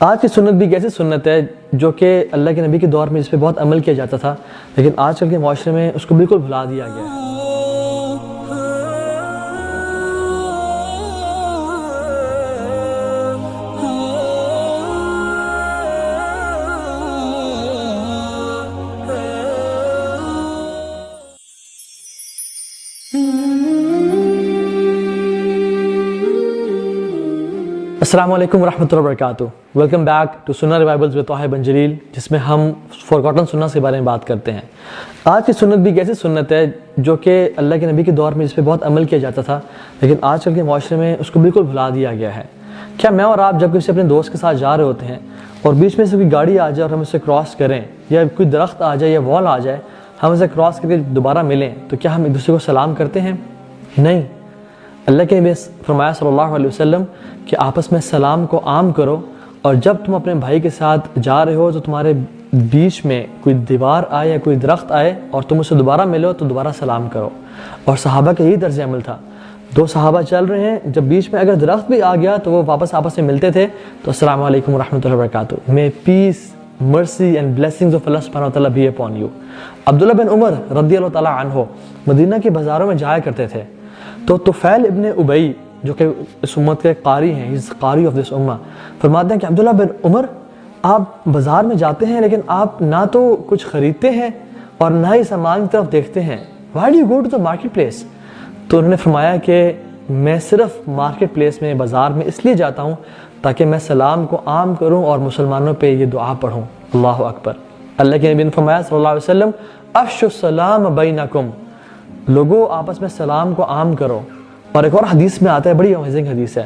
آج کی سنت بھی کیسی سنت ہے جو کہ اللہ کے نبی کے دور میں اس پہ بہت عمل کیا جاتا تھا، لیکن آج کل کے معاشرے میں اس کو بالکل بھلا دیا گیا ہے۔ السلام علیکم ورحمۃ اللہ وبرکاتہ۔ ویلکم بیک ٹو سنہ ریوائولز ود طاہر بن جلیل، جس میں ہم فورگاٹن سنہ کے بارے میں بات کرتے ہیں۔ آج کی سنت بھی کیسی سنت ہے جو کہ اللہ کے نبی کے دور میں اس پہ بہت عمل کیا جاتا تھا، لیکن آج کل کے معاشرے میں اس کو بالکل بھلا دیا گیا ہے۔ کیا میں اور آپ جب کسی اپنے دوست کے ساتھ جا رہے ہوتے ہیں اور بیچ میں سے کوئی گاڑی آ جائے اور ہم اسے کراس کریں، یا کوئی درخت آ جائے یا وال آ جائے، ہم اسے کراس کر کے دوبارہ ملیں، تو کیا ہم ایک دوسرے کو سلام کرتے ہیں؟ نہیں۔ اللہ کے نبی فرمایا صلی اللہ علیہ وسلم کہ آپس میں سلام کو عام کرو، اور جب تم اپنے بھائی کے ساتھ جا رہے ہو تو تمہارے بیچ میں کوئی دیوار آئے یا کوئی درخت آئے اور تم اسے دوبارہ ملو تو دوبارہ سلام کرو۔ اور صحابہ کا یہی طرز عمل تھا۔ دو صحابہ چل رہے ہیں، جب بیچ میں اگر درخت بھی آ گیا تو وہ واپس آپس میں ملتے تھے، تو السلام علیکم ورحمۃ اللہ وبرکاتہ، may peace, mercy and blessings of Allah subhanahu wa ta'ala be upon you۔ عبداللہ بن عمر رضی اللہ تعالیٰ عنہ مدینہ کے بازاروں میں جایا کرتے تھے، تو طفیل ابن ابی جو کہ اس امت کے قاری ہیں، he is قاری of this امہ، فرماتے ہیں کہ عبداللہ بن عمر آپ بازار میں جاتے ہیں لیکن آپ نہ تو کچھ خریدتے ہیں اور نہ ہی سامان کی طرف دیکھتے ہیں، why do you go to the market place؟ تو انہوں نے فرمایا کہ میں صرف مارکیٹ پلیس میں، بازار میں اس لیے جاتا ہوں تاکہ میں سلام کو عام کروں اور مسلمانوں پہ یہ دعا پڑھوں، اللہ اکبر۔ اللہ کے نبی نے فرمایا صلی اللہ علیہ وسلم افشوا السلام بینکم، لوگوں آپس میں سلام کو عام کرو۔ اور ایک اور حدیث میں آتا ہے، بڑی امیزنگ حدیث ہے،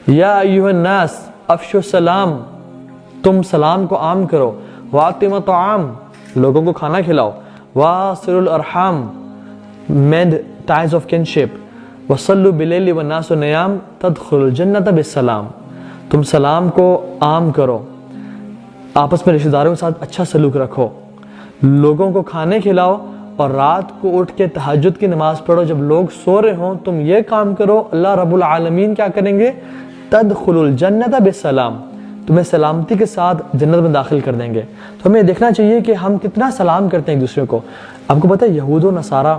یا ایھا الناس افشوا السلام، تم سلام کو عام کرو، واطعموا الطعام، لوگوں کو کھانا کھلاؤ، واصلوا الارحام، مینڈ ٹائز آف کنشپ، وصلوا باللیل والناس نیام تدخلوا الجنۃ بالسلام، تم سلام کو عام کرو، آپس میں رشتہ داروں کے ساتھ اچھا سلوک رکھو، لوگوں کو کھانے کھلاؤ، اور رات کو اٹھ کے تہجد کی نماز پڑھو، جب لوگ سو رہے ہوں تم یہ کام کرو، اللہ رب العالمین کیا کریں گے؟ تدخل الجنۃ بالسلام، تمہیں سلامتی کے ساتھ جنت میں داخل کر دیں گے۔ تو ہمیں دیکھنا چاہیے کہ ہم کتنا سلام کرتے ہیں ایک دوسرے کو۔ آپ کو پتہ ہے یہود و نصارہ،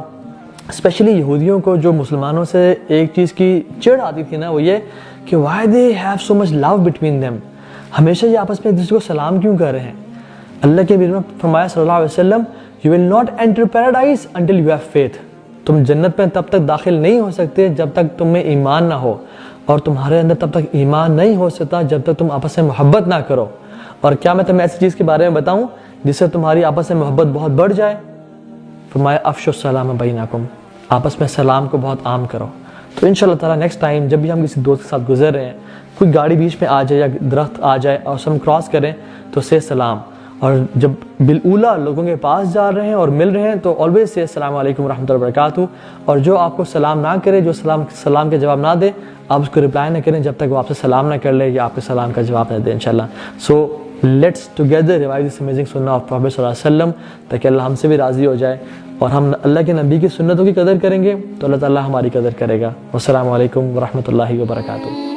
اسپیشلی یہودیوں کو جو مسلمانوں سے ایک چیز کی چڑ آتی تھی نا، وہ یہ کہ why they have so much love between them، ہمیشہ یہ آپس میں ایک دوسرے کو سلام کیوں کر رہے ہیں؟ اللہ کے نبی نے فرمایا صلی اللہ علیہ وسلم You will not enter paradise until you have faith، تم جنت میں تب تک داخل نہیں ہو سکتے جب تک تم میں ایمان نہ ہو، اور تمہارے اندر تب تک ایمان نہیں ہو سکتا جب تک تم آپس میں محبت نہ کرو۔ اور کیا میں تمہیں ایسی چیز کے بارے میں بتاؤں جس سے تمہاری آپس میں محبت بہت بڑھ جائے؟ فرمایا افشوا السلام بینکم، آپس میں سلام کو بہت عام کرو۔ تو انشاءاللہ تعالیٰ نیکسٹ ٹائم جب بھی ہم کسی دوست کے ساتھ گزر رہے ہیں، کوئی گاڑی بیچ میں آ جائے یا درخت آ جائے اور ہم کراس کریں تو سے سلام، اور جب بالاولا لوگوں کے پاس جا رہے ہیں اور مل رہے ہیں تو آلویز سے السلام علیکم ورحمۃ اللہ وبرکاتہ، اور جو آپ کو سلام نہ کرے، جو سلام کے جواب نہ دے، آپ اس کو رپلائی نہ کریں جب تک وہ آپ سے سلام نہ کر لے یا آپ کے سلام کا جواب نہ دے انشاءاللہ۔ So let's together review this amazing سنہ آف پروفیٹ صلی اللہ علیہ وسلم، تاکہ اللہ ہم سے بھی راضی ہو جائے، اور ہم اللہ کے نبی کی سنتوں کی قدر کریں گے تو اللہ تعالیٰ ہماری قدر کرے گا۔ والسلام علیکم ورحمۃ اللہ وبرکاتہ۔